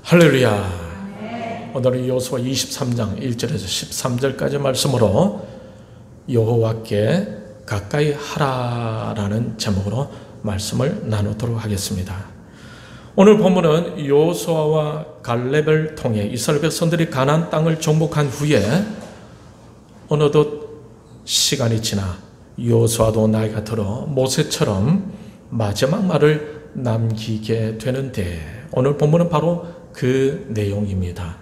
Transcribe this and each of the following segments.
할렐루야. 오늘은 여호수아 23장 1절에서 13절까지 말씀으로 여호와께 가까이 하라라는 제목으로 말씀을 나누도록 하겠습니다. 오늘 본문은 여호수아와 갈렙을 통해 이스라엘 백성들이 가나안 땅을 정복한 후에 어느덧 시간이 지나 여호수아도 나이가 들어 모세처럼 마지막 말을 남기게 되는데, 오늘 본문은 바로 그 내용입니다.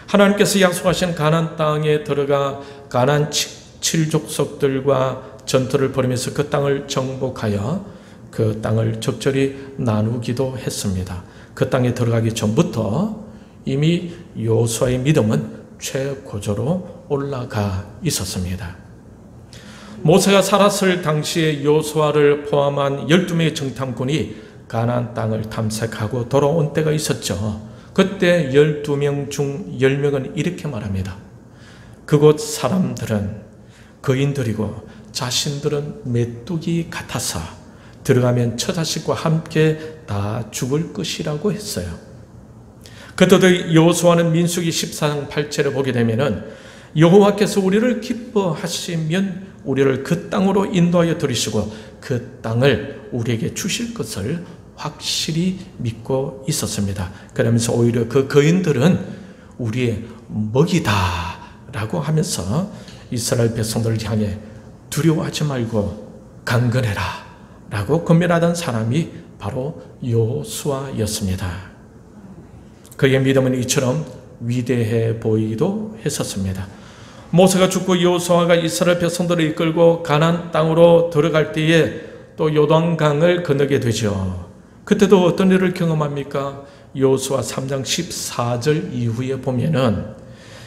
하나님께서 약속하신 가나안 땅에 들어가 가나안 7족속들과 전투를 벌이면서 그 땅을 정복하여 그 땅을 적절히 나누기도 했습니다. 그 땅에 들어가기 전부터 이미 여호수아의 믿음은 최고조로 올라가 있었습니다. 모세가 살았을 당시에 여호수아를 포함한 12명의 정탐꾼이 가나안 땅을 탐색하고 돌아온 때가 있었죠. 그때 12명 중 10명은 이렇게 말합니다. 그곳 사람들은 거인들이고 자신들은 메뚜기 같아서 들어가면 처자식과 함께 다 죽을 것이라고 했어요. 그때도 여호수아는 민수기 14장 8절을 보게 되면은 여호와께서 우리를 기뻐하시면 우리를 그 땅으로 인도하여 들이시고 그 땅을 우리에게 주실 것을 확실히 믿고 있었습니다. 그러면서 오히려 그 거인들은 우리의 먹이다 라고 하면서 이스라엘 백성들을 향해 두려워하지 말고 강건해라 라고 권면하던 사람이 바로 여호수아였습니다. 그의 믿음은 이처럼 위대해 보이기도 했었습니다. 모세가 죽고 여호수아가 이스라엘 백성들을 이끌고 가나안 땅으로 들어갈 때에 또 요단강을 건너게 되죠. 그때도 어떤 일을 경험합니까? 여호수아 3장 14절 이후에 보면은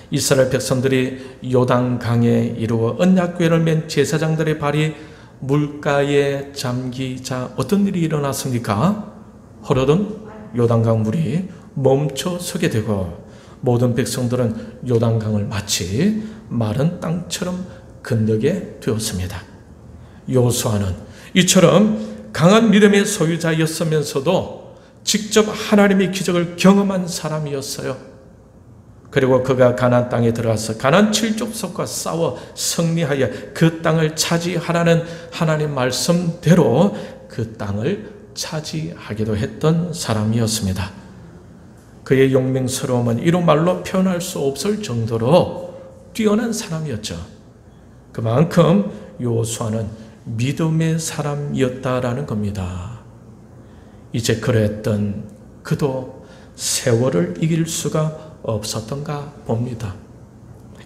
이스라엘 백성들이 요단강에 이루어 언약궤를 맨 제사장들의 발이 물가에 잠기자 어떤 일이 일어났습니까? 흐르던 요단강 물이 멈춰 서게 되고 모든 백성들은 요단강을 마치 마른 땅처럼 건너게 되었습니다. 여호수아는 이처럼 강한 믿음의 소유자였으면서도 직접 하나님의 기적을 경험한 사람이었어요. 그리고 그가 가나안 땅에 들어가서 가나안 7족속과 싸워 승리하여 그 땅을 차지하라는 하나님 말씀대로 그 땅을 차지하기도 했던 사람이었습니다. 그의 용맹스러움은 이루 말로 표현할 수 없을 정도로 뛰어난 사람이었죠. 그만큼 여호수아는 믿음의 사람이었다라는 겁니다. 이제 그랬던 그도 세월을 이길 수가 없었던가 봅니다.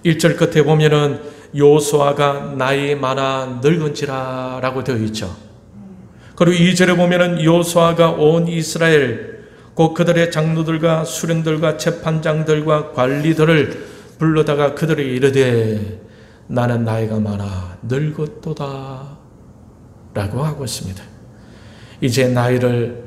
1절 끝에 보면은 여호수아가 나이 많아 늙은지라 라고 되어 있죠. 그리고 2절에 보면은 여호수아가 온 이스라엘 곧 그들의 장로들과 수령들과 재판장들과 관리들을 불러다가 그들에게 이르되 나는 나이가 많아 늙었도다 라고 하고 있습니다. 이제 나이를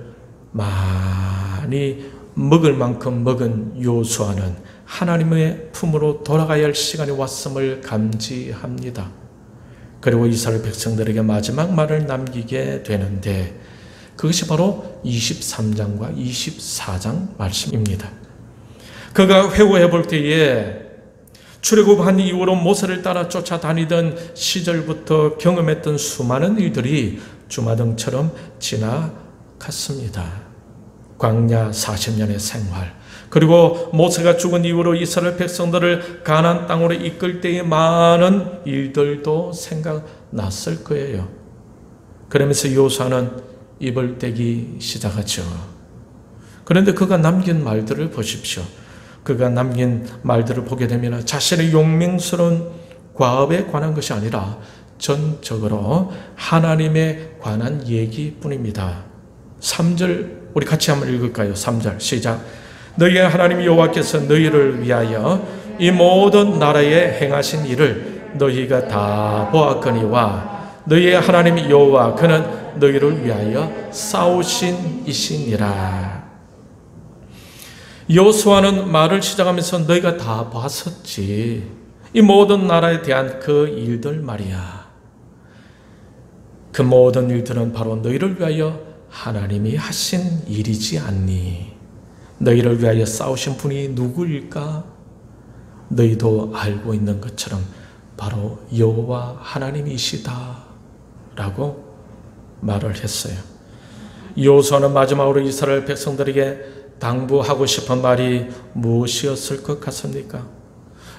많이 먹을 만큼 먹은 여호수아는 하나님의 품으로 돌아가야 할 시간이 왔음을 감지합니다. 그리고 이스라엘 백성들에게 마지막 말을 남기게 되는데 그것이 바로 23장과 24장 말씀입니다. 그가 회고해 볼 때에 출애굽한 이후로 모세를 따라 쫓아다니던 시절부터 경험했던 수많은 일들이 주마등처럼 지나갔습니다. 광야 40년의 생활, 그리고 모세가 죽은 이후로 이스라엘 백성들을 가나안 땅으로 이끌 때의 많은 일들도 생각났을 거예요. 그러면서 여호수아는 입을 떼기 시작하죠. 그런데 그가 남긴 말들을 보십시오. 그가 남긴 말들을 보게 되면 자신의 용맹스러운 과업에 관한 것이 아니라 전적으로 하나님에 관한 얘기뿐입니다. 3절 우리 같이 한번 읽을까요? 3절 시작. 너희의 하나님 여호와께서 너희를 위하여 이 모든 나라에 행하신 일을 너희가 다 보았거니와 너희의 하나님 여호와 그는 너희를 위하여 싸우신 이시니라. 여호수아는 말을 시작하면서 너희가 다 봤었지. 이 모든 나라에 대한 그 일들 말이야. 그 모든 일들은 바로 너희를 위하여 하나님이 하신 일이지 않니? 너희를 위하여 싸우신 분이 누구일까? 너희도 알고 있는 것처럼 바로 여호와 하나님이시다 라고 말을 했어요. 여호수아는 마지막으로 이스라엘 백성들에게 당부하고 싶은 말이 무엇이었을 것 같습니까?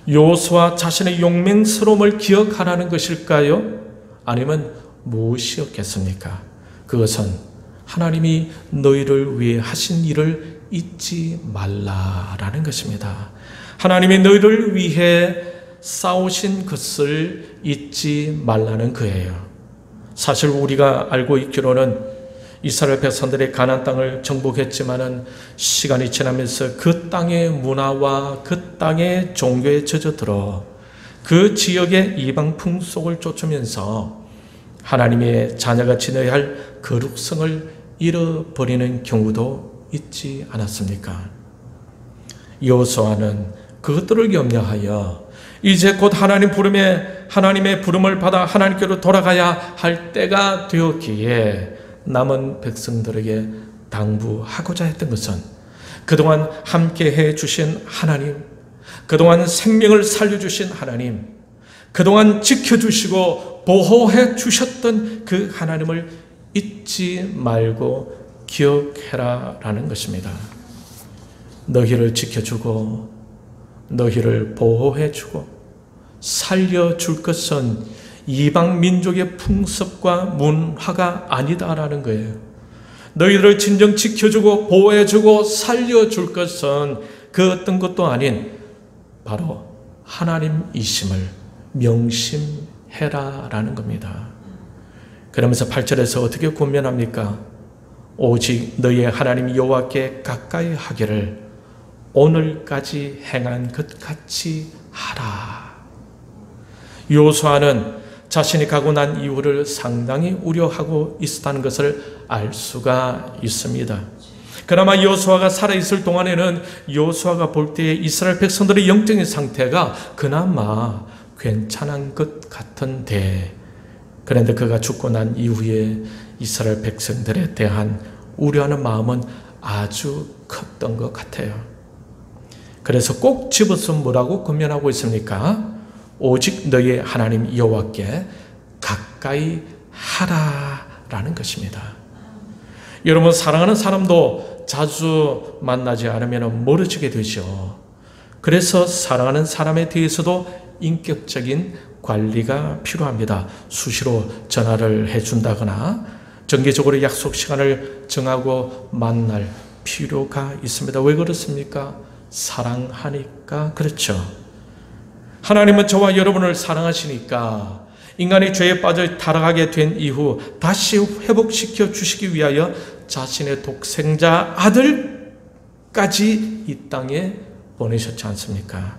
여호수아 자신의 용맹스러움을 기억하라는 것일까요? 아니면 무엇이었겠습니까? 그것은 하나님이 너희를 위해 하신 일을 잊지 말라라는 것입니다. 하나님이 너희를 위해 싸우신 것을 잊지 말라는 거예요. 사실 우리가 알고 있기로는 이스라엘 백성들이 가나안 땅을 정복했지만은 시간이 지나면서 그 땅의 문화와 그 땅의 종교에 젖어들어 그 지역의 이방 풍속을 쫓으면서 하나님의 자녀가 지녀야 할 거룩성을 잃어버리는 경우도 있지 않았습니까? 여호수아는 그것들을 염려하여 이제 곧 하나님의 부름을 받아 하나님께로 돌아가야 할 때가 되었기에 남은 백성들에게 당부하고자 했던 것은 그동안 함께해 주신 하나님, 그동안 생명을 살려주신 하나님, 그동안 지켜주시고 보호해 주셨던 그 하나님을 잊지 말고 기억해라 라는 것입니다. 너희를 지켜주고 너희를 보호해 주고 살려줄 것은 이방 민족의 풍습과 문화가 아니다라는 거예요. 너희들을 진정 지켜주고 보호해주고 살려줄 것은 그 어떤 것도 아닌 바로 하나님이심을 명심해라라는 겁니다. 그러면서 8절에서 어떻게 권면합니까? 오직 너희의 하나님 여호와께 가까이 하기를 오늘까지 행한 것 같이 하라. 여호수아는 자신이 가고 난 이후를 상당히 우려하고 있었다는 것을 알 수가 있습니다. 그나마 여호수아가 살아있을 동안에는 여호수아가 볼 때 이스라엘 백성들의 영적인 상태가 그나마 괜찮은 것 같은데, 그런데 그가 죽고 난 이후에 이스라엘 백성들에 대한 우려하는 마음은 아주 컸던 것 같아요. 그래서 꼭 집어서 뭐라고 권면하고 있습니까? 오직 너희의 하나님 여호와께 가까이 하라라는 것입니다. 여러분, 사랑하는 사람도 자주 만나지 않으면 멀어지게 되죠. 그래서 사랑하는 사람에 대해서도 인격적인 관리가 필요합니다. 수시로 전화를 해준다거나 정기적으로 약속 시간을 정하고 만날 필요가 있습니다. 왜 그렇습니까? 사랑하니까 그렇죠. 하나님은 저와 여러분을 사랑하시니까 인간이 죄에 빠져 타락하게 된 이후 다시 회복시켜 주시기 위하여 자신의 독생자 아들까지 이 땅에 보내셨지 않습니까?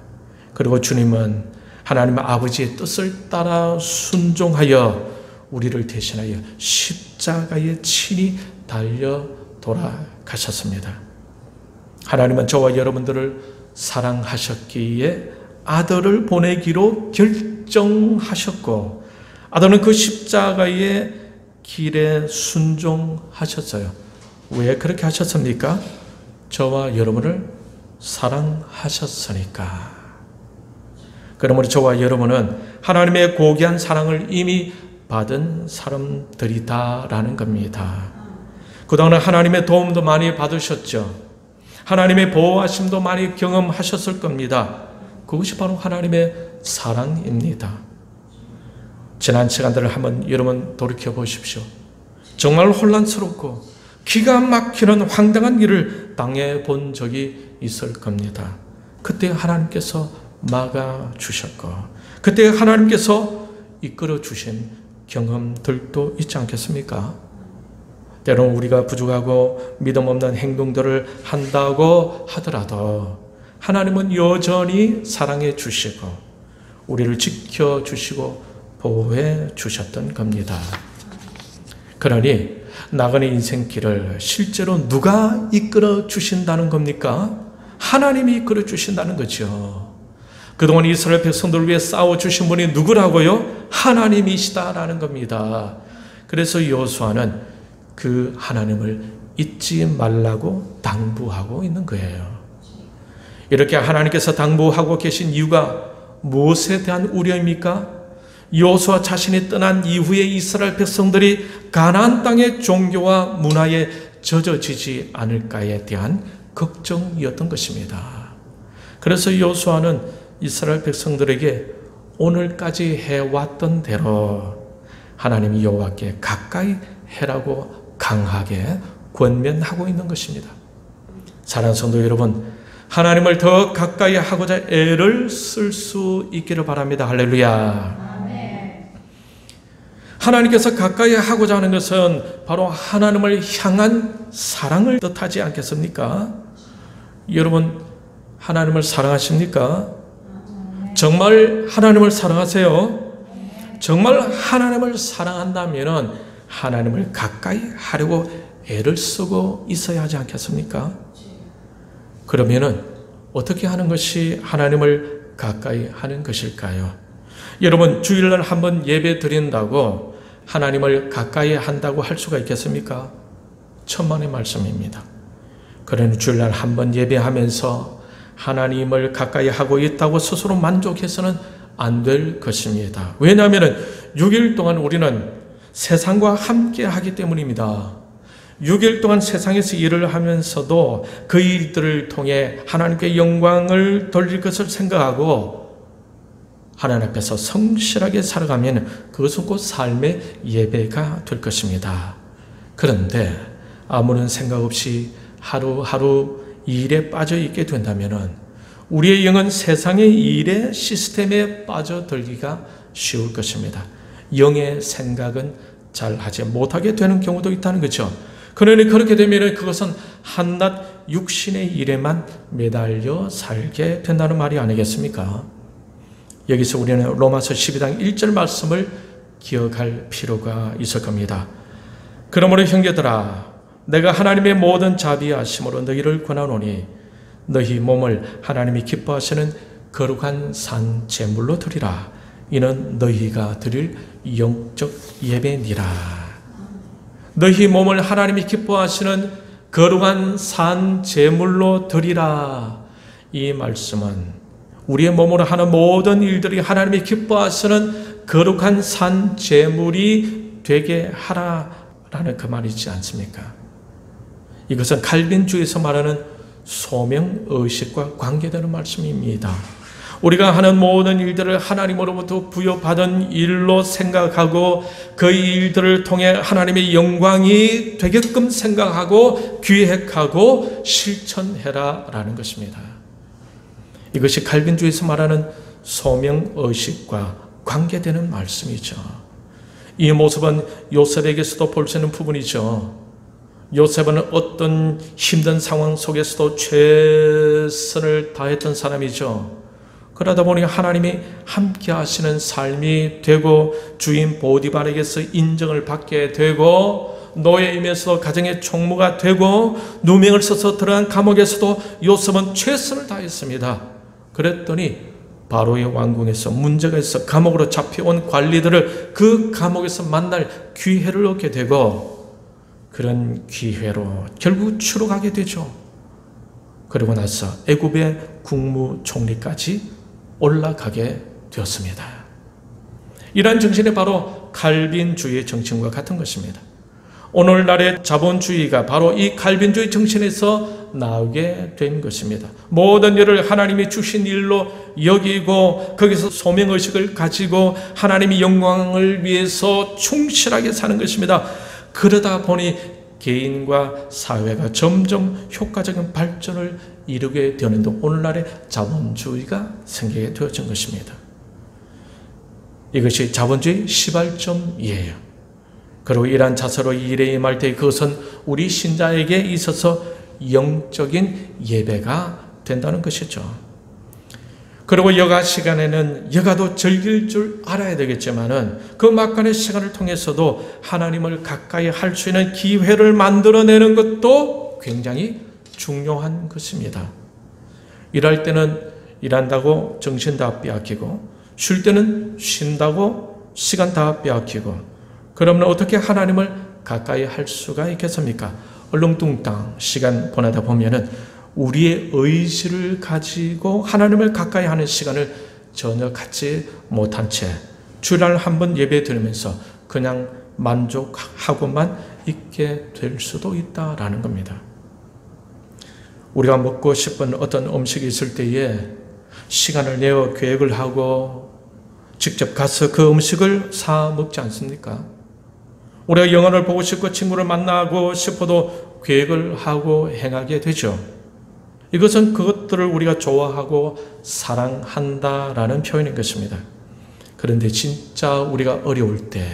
그리고 주님은 하나님 아버지의 뜻을 따라 순종하여 우리를 대신하여 십자가에 친히 달려 돌아가셨습니다. 하나님은 저와 여러분들을 사랑하셨기에 아들을 보내기로 결정하셨고, 아들은 그 십자가의 길에 순종하셨어요. 왜 그렇게 하셨습니까? 저와 여러분을 사랑하셨으니까. 그러므로 저와 여러분은 하나님의 고귀한 사랑을 이미 받은 사람들이다라는 겁니다. 그동안 하나님의 도움도 많이 받으셨죠. 하나님의 보호하심도 많이 경험하셨을 겁니다. 그것이 바로 하나님의 사랑입니다. 지난 시간들을 한번 여러분 돌이켜 보십시오. 정말 혼란스럽고 기가 막히는 황당한 일을 당해 본 적이 있을 겁니다. 그때 하나님께서 막아주셨고, 그때 하나님께서 이끌어주신 경험들도 있지 않겠습니까? 때로는 우리가 부족하고 믿음 없는 행동들을 한다고 하더라도 하나님은 여전히 사랑해 주시고 우리를 지켜주시고 보호해 주셨던 겁니다. 그러니 나그네 인생길을 실제로 누가 이끌어 주신다는 겁니까? 하나님이 이끌어 주신다는 거죠. 그동안 이스라엘 백성들을 위해 싸워주신 분이 누구라고요? 하나님이시다라는 겁니다. 그래서 여호수아는 그 하나님을 잊지 말라고 당부하고 있는 거예요. 이렇게 하나님께서 당부하고 계신 이유가 무엇에 대한 우려입니까? 여호수아 자신이 떠난 이후에 이스라엘 백성들이 가나안 땅의 종교와 문화에 젖어지지 않을까에 대한 걱정이었던 것입니다. 그래서 여호수아는 이스라엘 백성들에게 오늘까지 해왔던 대로 하나님 여호와께 가까이 해라고 강하게 권면하고 있는 것입니다. 사랑하는 성도 여러분, 하나님을 더 가까이 하고자 애를 쓸 수 있기를 바랍니다. 할렐루야. 하나님께서 가까이 하고자 하는 것은 바로 하나님을 향한 사랑을 뜻하지 않겠습니까? 여러분, 하나님을 사랑하십니까? 정말 하나님을 사랑하세요? 정말 하나님을 사랑한다면 하나님을 가까이 하려고 애를 쓰고 있어야 하지 않겠습니까? 그러면은 어떻게 하는 것이 하나님을 가까이 하는 것일까요? 여러분, 주일날 한번 예배 드린다고 하나님을 가까이 한다고 할 수가 있겠습니까? 천만의 말씀입니다. 그러니 주일날 한번 예배하면서 하나님을 가까이 하고 있다고 스스로 만족해서는 안 될 것입니다. 왜냐하면 6일 동안 우리는 세상과 함께 하기 때문입니다. 6일 동안 세상에서 일을 하면서도 그 일들을 통해 하나님께 영광을 돌릴 것을 생각하고 하나님 앞에서 성실하게 살아가면 그것은 곧 삶의 예배가 될 것입니다. 그런데 아무런 생각 없이 하루하루 일에 빠져 있게 된다면 우리의 영은 세상의 일의 시스템에 빠져들기가 쉬울 것입니다. 영의 생각은 잘 하지 못하게 되는 경우도 있다는 거죠. 그러니 그렇게 되면 그것은 한낱 육신의 일에만 매달려 살게 된다는 말이 아니겠습니까? 여기서 우리는 로마서 12장 1절 말씀을 기억할 필요가 있을 겁니다. 그러므로 형제들아, 내가 하나님의 모든 자비하심으로 너희를 권하노니 너희 몸을 하나님이 기뻐하시는 거룩한 산 제물로 드리라. 이는 너희가 드릴 영적 예배니라. 너희 몸을 하나님이 기뻐하시는 거룩한 산 제물로 드리라. 이 말씀은 우리의 몸으로 하는 모든 일들이 하나님이 기뻐하시는 거룩한 산 제물이 되게 하라라는 그 말이지 않습니까? 이것은 칼빈주의에서 말하는 소명의식과 관계되는 말씀입니다. 우리가 하는 모든 일들을 하나님으로부터 부여받은 일로 생각하고 그 일들을 통해 하나님의 영광이 되게끔 생각하고 기획하고 실천해라라는 것입니다. 이것이 칼빈주의에서 말하는 소명의식과 관계되는 말씀이죠. 이 모습은 요셉에게서도 볼 수 있는 부분이죠. 요셉은 어떤 힘든 상황 속에서도 최선을 다했던 사람이죠. 그러다 보니 하나님이 함께 하시는 삶이 되고 주인 보디발에게서 인정을 받게 되고 노예임에서 가정의 총무가 되고 누명을 써서 들어간 감옥에서도 요셉은 최선을 다했습니다. 그랬더니 바로의 왕궁에서 문제가 있어 감옥으로 잡혀온 관리들을 그 감옥에서 만날 기회를 얻게 되고 그런 기회로 결국 추록하게 되죠. 그러고 나서 애굽의 국무총리까지 올라가게 되었습니다. 이러한 정신이 바로 칼빈주의의 정신과 같은 것입니다. 오늘날의 자본주의가 바로 이 칼빈주의 정신에서 나오게 된 것입니다. 모든 일을 하나님이 주신 일로 여기고 거기서 소명의식을 가지고 하나님의 영광을 위해서 충실하게 사는 것입니다. 그러다 보니 개인과 사회가 점점 효과적인 발전을 이루게 되는데 오늘날의 자본주의가 생기게 되어진 것입니다. 이것이 자본주의 시발점이에요. 그리고 이러한 자세로 일에 임할 때 그것은 우리 신자에게 있어서 영적인 예배가 된다는 것이죠. 그리고 여가 시간에는 여가도 즐길 줄 알아야 되겠지만은 그 막간의 시간을 통해서도 하나님을 가까이 할 수 있는 기회를 만들어내는 것도 굉장히 중요한 것입니다. 일할 때는 일한다고 정신 다 빼앗기고 쉴 때는 쉰다고 시간 다 빼앗기고 그러면 어떻게 하나님을 가까이 할 수가 있겠습니까? 얼렁뚱땅 시간 보내다 보면은 우리의 의지를 가지고 하나님을 가까이 하는 시간을 전혀 갖지 못한 채 주일날 한 번 예배 드리면서 그냥 만족하고만 있게 될 수도 있다라는 겁니다. 우리가 먹고 싶은 어떤 음식이 있을 때에 시간을 내어 계획을 하고 직접 가서 그 음식을 사 먹지 않습니까? 우리가 영화를 보고 싶고 친구를 만나고 싶어도 계획을 하고 행하게 되죠. 이것은 그것들을 우리가 좋아하고 사랑한다라는 표현인 것입니다. 그런데 진짜 우리가 어려울 때,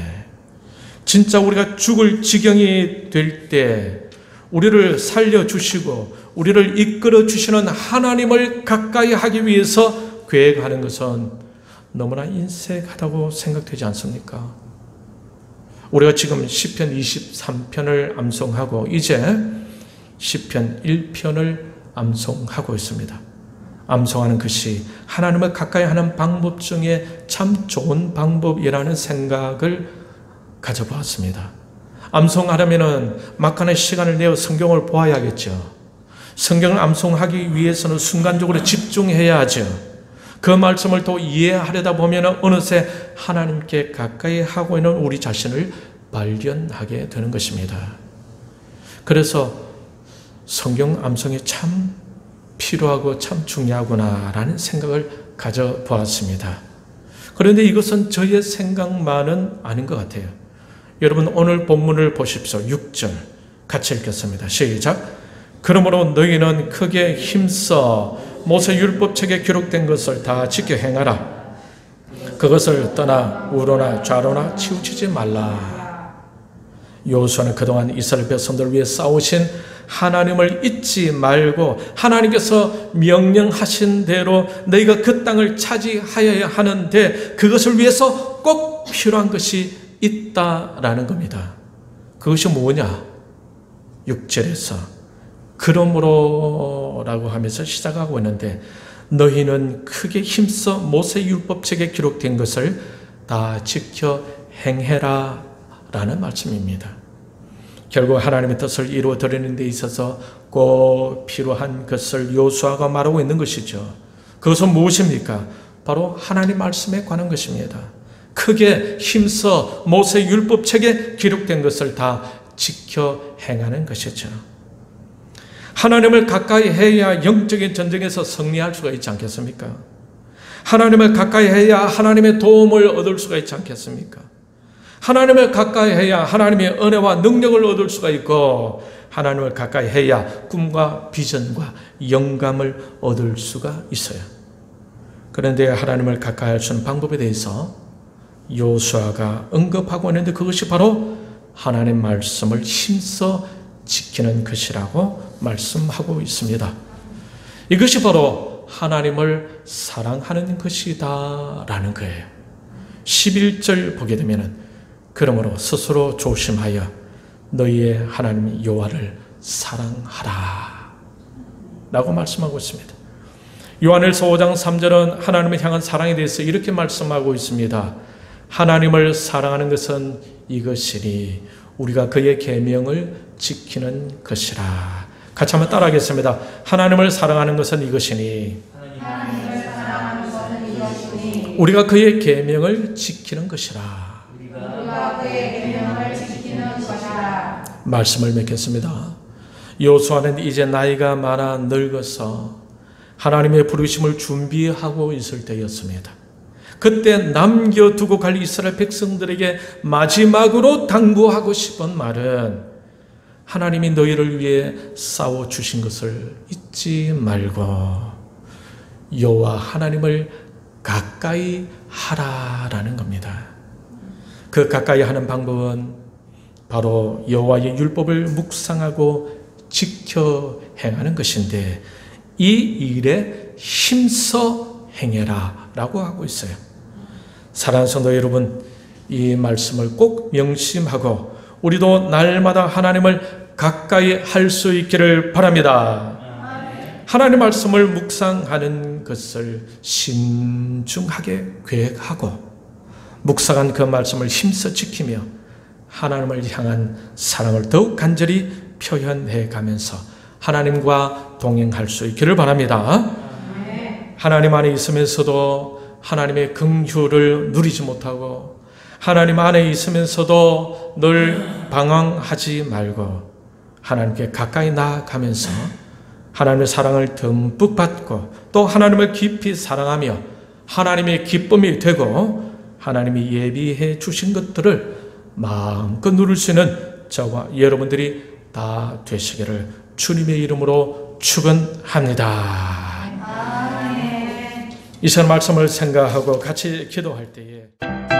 진짜 우리가 죽을 지경이 될 때 우리를 살려주시고 우리를 이끌어 주시는 하나님을 가까이 하기 위해서 계획하는 것은 너무나 인색하다고 생각되지 않습니까? 우리가 지금 시편 23편을 암송하고 이제 시편 1편을 암송하고 있습니다. 암송하는 것이 하나님을 가까이 하는 방법 중에 참 좋은 방법이라는 생각을 가져보았습니다. 암송하려면 막간의 시간을 내어 성경을 보아야겠죠. 성경을 암송하기 위해서는 순간적으로 집중해야 하죠. 그 말씀을 또 이해하려다 보면 어느새 하나님께 가까이 하고 있는 우리 자신을 발견하게 되는 것입니다. 그래서 성경 암송이 참 필요하고 참 중요하구나라는 생각을 가져보았습니다. 그런데 이것은 저의 생각만은 아닌 것 같아요. 여러분 오늘 본문을 보십시오. 6절 같이 읽겠습니다. 시작. 그러므로 너희는 크게 힘써 모세 율법책에 기록된 것을 다 지켜 행하라. 그것을 떠나 우로나 좌로나 치우치지 말라. 여호수아는 그동안 이스라엘 백성들을 위해 싸우신 하나님을 잊지 말고 하나님께서 명령하신 대로 너희가 그 땅을 차지하여야 하는데 그것을 위해서 꼭 필요한 것이 있다라는 겁니다. 그것이 뭐냐? 6절에서 그러므로 라고 하면서 시작하고 있는데 너희는 크게 힘써 모세 율법책에 기록된 것을 다 지켜 행해라 라는 말씀입니다. 결국 하나님의 뜻을 이루어드리는 데 있어서 꼭 필요한 것을 여호수아가 말하고 있는 것이죠. 그것은 무엇입니까? 바로 하나님 말씀에 관한 것입니다. 크게 힘써 모세 율법책에 기록된 것을 다 지켜 행하는 것이죠. 하나님을 가까이 해야 영적인 전쟁에서 승리할 수가 있지 않겠습니까? 하나님을 가까이 해야 하나님의 도움을 얻을 수가 있지 않겠습니까? 하나님을 가까이 해야 하나님의 은혜와 능력을 얻을 수가 있고 하나님을 가까이 해야 꿈과 비전과 영감을 얻을 수가 있어요. 그런데 하나님을 가까이 할 수 있는 방법에 대해서 여호수아가 언급하고 있는데 그것이 바로 하나님 말씀을 힘써 지키는 것이라고 말씀하고 있습니다. 이것이 바로 하나님을 사랑하는 것이다 라는 거예요. 11절 보게 되면 그러므로 스스로 조심하여 너희의 하나님 여호와를 사랑하라 라고 말씀하고 있습니다. 요한일서 5장 3절은 하나님을 향한 사랑에 대해서 이렇게 말씀하고 있습니다. 하나님을 사랑하는 것은 이것이니 우리가 그의 계명을 지키는 것이라. 같이 한번 따라하겠습니다. 하나님을 사랑하는 것은 이것이니 우리가 그의 계명을 지키는 것이라. 말씀을 맺겠습니다. 여호수아는 이제 나이가 많아 늙어서 하나님의 부르심을 준비하고 있을 때였습니다. 그때 남겨두고 갈 이스라엘 백성들에게 마지막으로 당부하고 싶은 말은 하나님이 너희를 위해 싸워주신 것을 잊지 말고 여호와 하나님을 가까이 하라라는 겁니다. 그 가까이 하는 방법은 바로 여호와의 율법을 묵상하고 지켜 행하는 것인데 이 일에 힘써 행해라 라고 하고 있어요. 사랑하는 성도 여러분, 이 말씀을 꼭 명심하고 우리도 날마다 하나님을 가까이 할 수 있기를 바랍니다. 하나님 말씀을 묵상하는 것을 신중하게 계획하고 묵상한 그 말씀을 힘써 지키며 하나님을 향한 사랑을 더욱 간절히 표현해 가면서 하나님과 동행할 수 있기를 바랍니다. 하나님 안에 있으면서도 하나님의 긍휼을 누리지 못하고 하나님 안에 있으면서도 늘 방황하지 말고 하나님께 가까이 나아가면서 하나님의 사랑을 듬뿍 받고 또 하나님을 깊이 사랑하며 하나님의 기쁨이 되고 하나님이 예비해 주신 것들을 마음껏 누릴 수 있는 저와 여러분들이 다 되시기를 주님의 이름으로 축원합니다. 이 시간 말씀을 생각하고 같이 기도할 때에